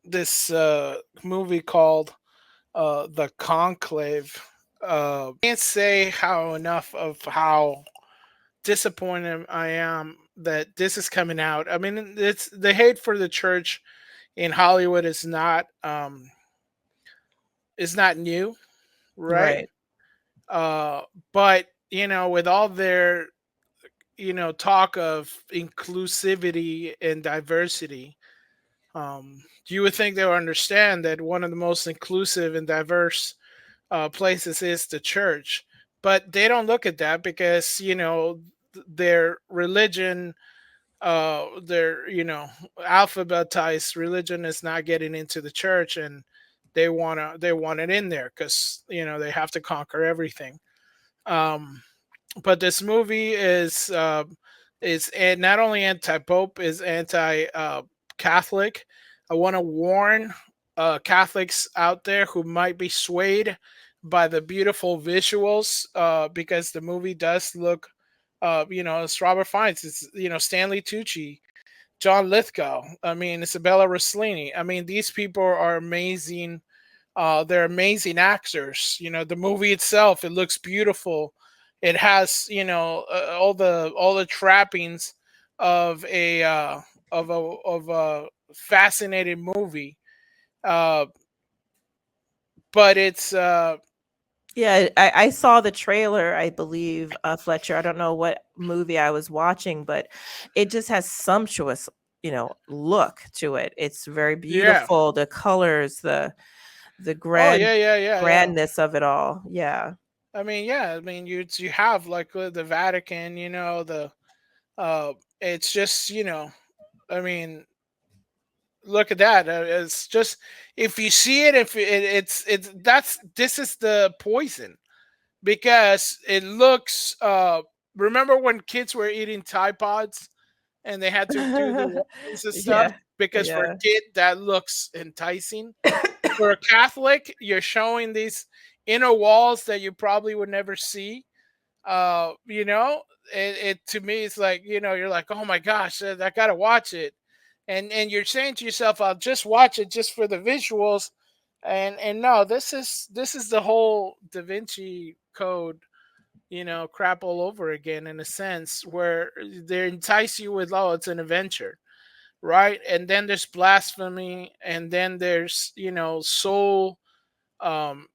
this movie called the Conclave. Can't say how enough of how disappointed I am that this is coming out. I mean, it's the hate for the church in Hollywood is not new, right? Right. Uh, but with all their talk of inclusivity and diversity, you would think they would understand that one of the most inclusive and diverse places is the church, but they don't look at that because their religion, their alphabetized religion is not getting into the church, and they want it in there because they have to conquer everything. Um, but this movie is not only anti pope, is anti Catholic. I want to warn Catholics out there who might be swayed by the beautiful visuals, because the movie does look, it's Robert Fiennes, it's Stanley Tucci, John Lithgow. I mean, Isabella Rossellini. I mean, these people are amazing. They're amazing actors. The movie itself, it looks beautiful. It has all the trappings of a fascinating movie. Uh, but it's Yeah, I saw the trailer, I believe, Fletcher. I don't know what movie I was watching, but it just has sumptuous, look to it. It's very yeah. beautiful. The colors, the Oh yeah, yeah, yeah, yeah. grandness of it all. Yeah. I mean, yeah. I mean, you have like the Vatican. It's just I mean, look at that. It's just, if you see it, if it's that's this is the poison, because it looks. Remember when kids were eating Tide Pods and they had to do the warnings and stuff? Yeah. Because for a Yeah. kid that looks enticing. For a Catholic, you're showing these inner walls that you probably would never see. Uh, you know, it to me, it's like, you're like, oh my gosh, I gotta watch it, and you're saying to yourself, I'll just watch it just for the visuals, and no, this is the whole Da Vinci Code, crap all over again, in a sense, where they entice you with, oh, it's an adventure, right? And then there's blasphemy, and then there's soul. Um,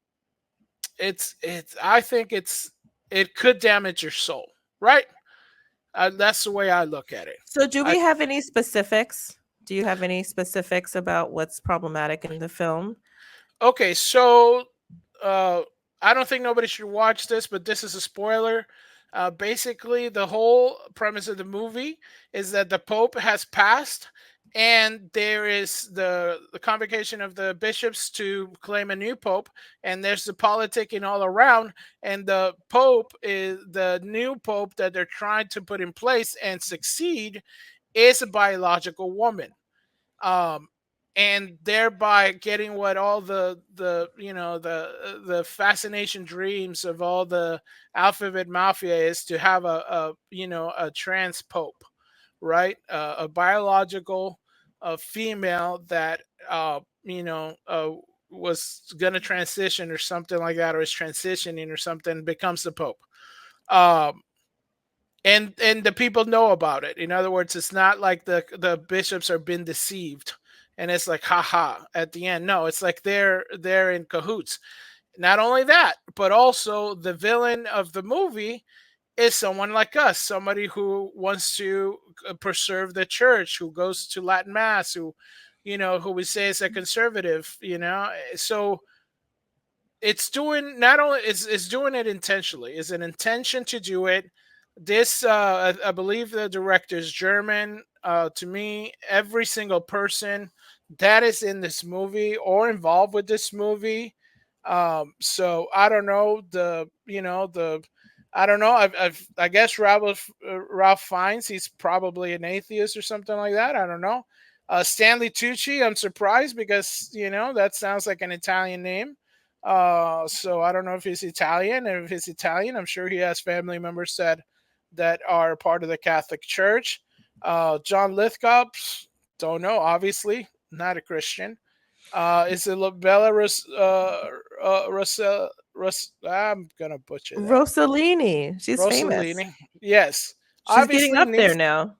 it's I think it could damage your soul, right? That's the way I look at it. So do I we have any specifics? Do you have any specifics about what's problematic in the film? Okay, so uh, I don't think nobody should watch this, but this is a spoiler. Basically, the whole premise of the movie is that the Pope has passed, and there is the convocation of the bishops to claim a new Pope, and there's the politicking all around, and the Pope is the new Pope that they're trying to put in place and succeed is a biological woman. um, and thereby getting what all the fascination dreams of all the alphabet mafia is, to have a trans pope, right? A biological female that was gonna transition or something like that, or is transitioning or something, becomes the pope. Um, and the people know about it. In other words, it's not like the bishops are being deceived, and it's like haha at the end. No, it's like they're in cahoots. Not only that, but also the villain of the movie is someone like us, somebody who wants to preserve the church, who goes to Latin mass, who we say is a conservative. So it's doing, not only it's doing it intentionally. It's an intention to do it. This I believe the director is German. To me, every single person that is in this movie or involved with this movie. So I don't know the I don't know. I guess Ralph Fiennes, he's probably an atheist or something like that. I don't know. Stanley Tucci, I'm surprised because that sounds like an Italian name. So I don't know if he's Italian. And if he's Italian, I'm sure he has family members that are part of the Catholic Church. John Lithgow, don't know, obviously. not a Christian. Isabella Russell, I'm gonna butcher that. Rossellini. She's famous. Rossellini. Yes, She's getting obviously up there needs. now.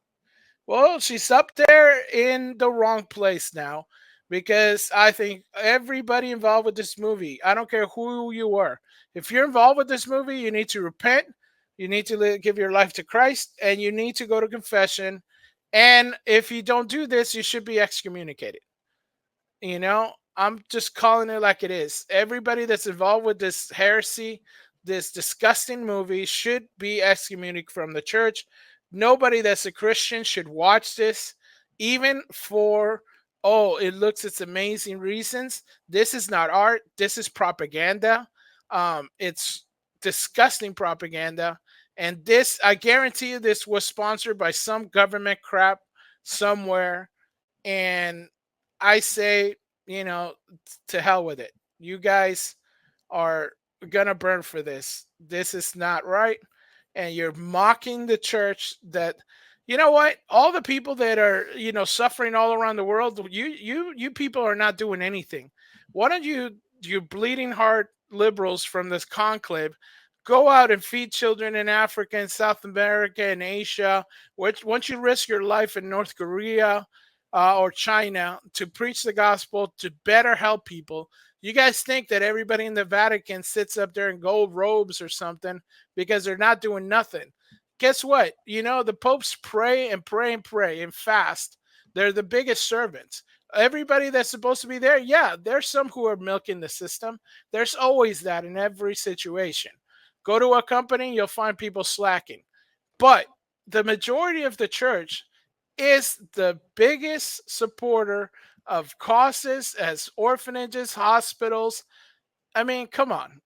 Well, she's up there in the wrong place now because I think everybody involved with this movie, I don't care who you are, if you're involved with this movie, you need to repent, you need to give your life to Christ, and you need to go to confession. And if you don't do this, you should be excommunicated. I'm just calling it like it is. Everybody that's involved with this heresy, this disgusting movie, should be excommunicated from the church. Nobody that's a Christian should watch this, even for, oh, it looks its amazing reasons. This is not art. This is propaganda. It's disgusting propaganda. And this, I guarantee you, this was sponsored by some government crap somewhere. And I say, you know, to hell with it. You guys are gonna burn for this. This is not right. And you're mocking the church that, you know what? All the people that are, suffering all around the world, you people are not doing anything. Why don't you bleeding heart liberals from this conclave go out and feed children in Africa and South America and Asia? Which once you risk your life in North Korea, or China to preach the gospel to better help people. You guys think that everybody in the Vatican sits up there in gold robes or something because they're not doing nothing. Guess what? The popes pray and pray and pray and fast. They're the biggest servants. Everybody that's supposed to be there, yeah, there's some who are milking the system. There's always that in every situation. Go to a company, you'll find people slacking. But the majority of the church is the biggest supporter of causes as orphanages, hospitals. I mean, come on.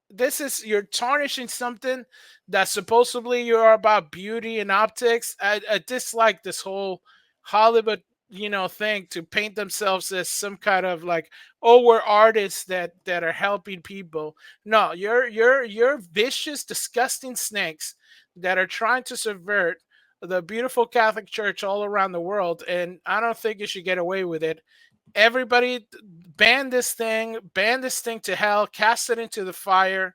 You're tarnishing something that supposedly you're about beauty and optics. I dislike this whole Hollywood, thing to paint themselves as some kind of like, oh, we're artists that are helping people. No, you're vicious, disgusting snakes that are trying to subvert the beautiful Catholic Church all around the world, and I don't think you should get away with it. Everybody ban this thing to hell, cast it into the fire.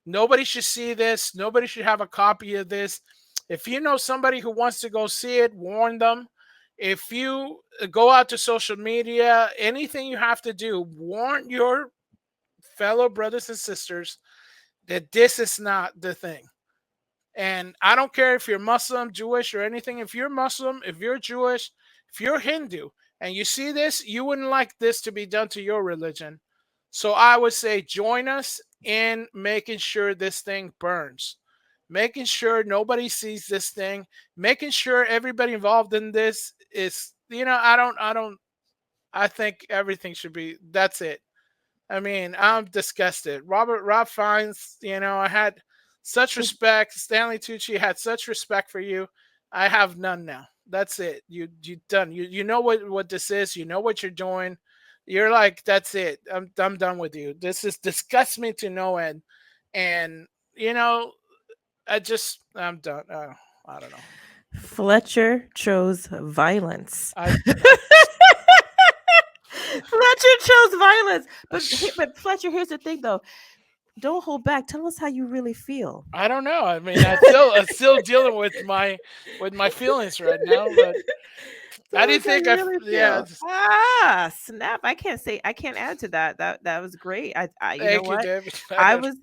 Nobody should see this. Nobody should have a copy of this. If you know somebody who wants to go see it, warn them. If you go out to social media, anything you have to do, warn your fellow brothers and sisters that this is not the thing. And I don't care if you're Muslim, Jewish, or anything. If you're Muslim, if you're Jewish, if you're Hindu, and you see this, you wouldn't like this to be done to your religion. So I would say join us in making sure this thing burns, making sure nobody sees this thing, making sure everybody involved in this is, I think everything should be, that's it. I mean, I'm disgusted. Rob Fiennes, I had such respect. Stanley Tucci had such respect for you. I have none now. That's it. You done. You know what this is. You know what you're doing. You're like, that's it. I'm done with you. This is disgusts me to no end. And you know, I'm done. I don't know. Fletcher chose violence. I Fletcher chose violence. But Fletcher, here's the thing though. Don't hold back. Tell us how you really feel. I don't know. I mean, I'm still dealing with my feelings right now. But I Tell us didn't how think you really yeah. feel. Ah, snap. I can't add to that. That was great. You know Thank you, what? David. I was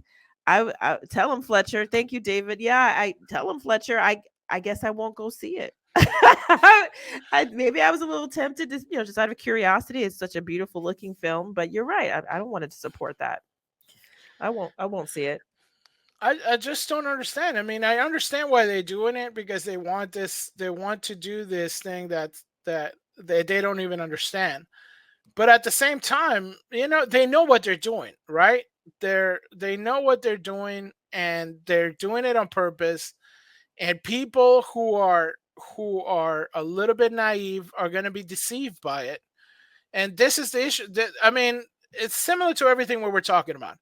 I tell him Fletcher. Thank you, David. Yeah, I tell him Fletcher. I guess I won't go see it. Maybe I was a little tempted to, just out of curiosity. It's such a beautiful looking film, but you're right. I don't want to support that. I won't see it. I just don't understand. I mean, I understand why they're doing it because they want this. They want to do this thing that they don't even understand. But at the same time, they know what they're doing, right? They know what they're doing, and they're doing it on purpose. And people who are a little bit naive are going to be deceived by it. And this is the issue. I mean, it's similar to everything we were talking about.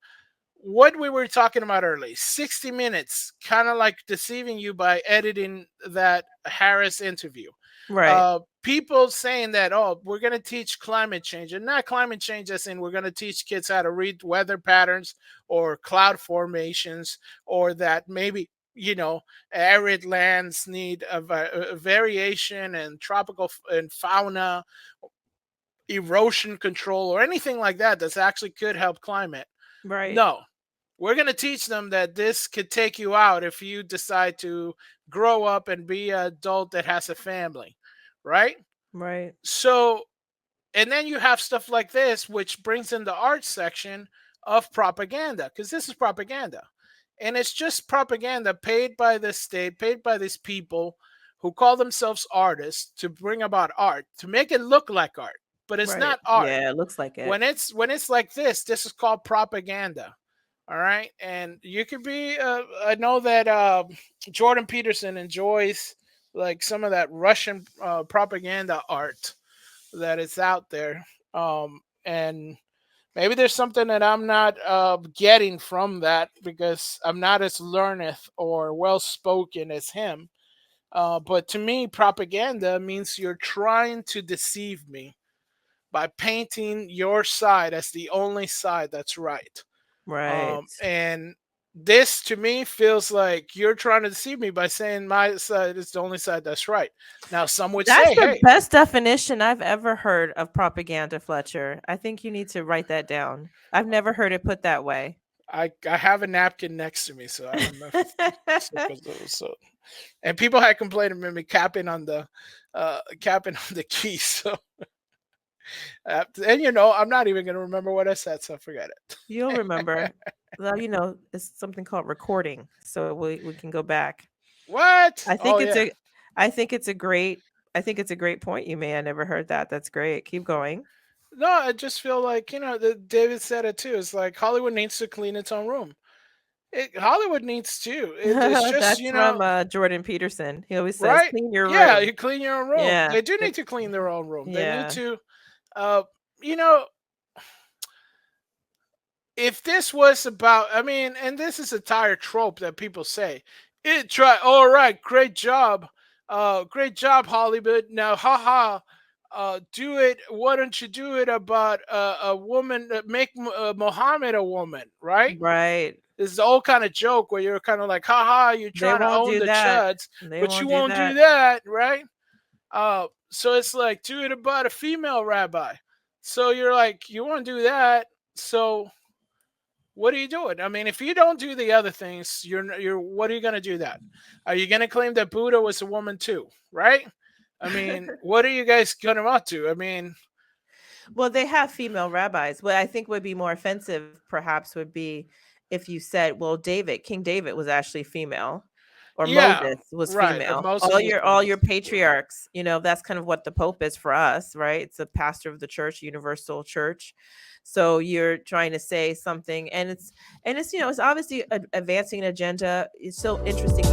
What we were talking about early, 60 minutes, kind of like deceiving you by editing that Harris interview. Right. people saying that, oh, we're going to teach climate change, and not climate change as in we're going to teach kids how to read weather patterns or cloud formations, or that maybe, arid lands need a variation in tropical and fauna, erosion control, or anything like that that's actually could help climate. Right. No, we're going to teach them that this could take you out if you decide to grow up and be an adult that has a family, right? Right. So, and then you have stuff like this, which brings in the art section of propaganda, because this is propaganda. And it's just propaganda paid by the state, paid by these people who call themselves artists to bring about art, to make it look like art. But it's Right. not art. Yeah, it looks like it. When it's like this is called propaganda. All right, and you could be. I know that Jordan Peterson enjoys like some of that Russian propaganda art that is out there, and maybe there's something that I'm not getting from that because I'm not as learned or well spoken as him. But to me, propaganda means you're trying to deceive me by painting your side as the only side that's right. Right. And this to me feels like you're trying to deceive me by saying my side is the only side that's right. Now, some would That's say, the hey, best definition I've ever heard of propaganda, Fletcher. I think you need to write that down. I've never heard it put that way. I have a napkin next to me, so I don't know so and people had complained about me capping on the key. So and I'm not even gonna remember what I said, so forget it. You'll remember. Well, it's something called recording, so we can go back. What? I Oh think it's yeah. a I think it's a great I think it's a great point you made. I never heard that. That's great. Keep going. No, I just feel like David said it too. It's like Hollywood needs to clean its own room. Hollywood needs to. It's just That's from Jordan Peterson. He always says, right. "Clean your Yeah, room." you clean your own room. Yeah. They do need to clean their own room. They need Yeah. to, uh, you know, if this was about, I mean, and this is a tired trope that people say, all right, great job, Hollywood. Now, haha, do it. Why don't you do it about a woman? Make Muhammad a woman, right? Right. This is the old kind of joke where you're kind of like, haha, you're They trying to won't own do the that. chuds, They but you won't do won't do that. that, right? So it's like, do it about a female rabbi. So you're like, you want to do that. So what are you doing? I mean, if you don't do the other things, you're what are you going to do that? Are you going to claim that Buddha was a woman too, right? I mean, what are you guys going to up to? I mean, Well, they have female rabbis. What I think would be more offensive, perhaps, would be if you said, "Well, King David was actually female, or yeah, Moses was right. female." Moses All was your patriarchs, that's kind of what the Pope is for us, right? It's a pastor of the church, universal church. So you're trying to say something, and it's it's obviously advancing an agenda. It's so interesting.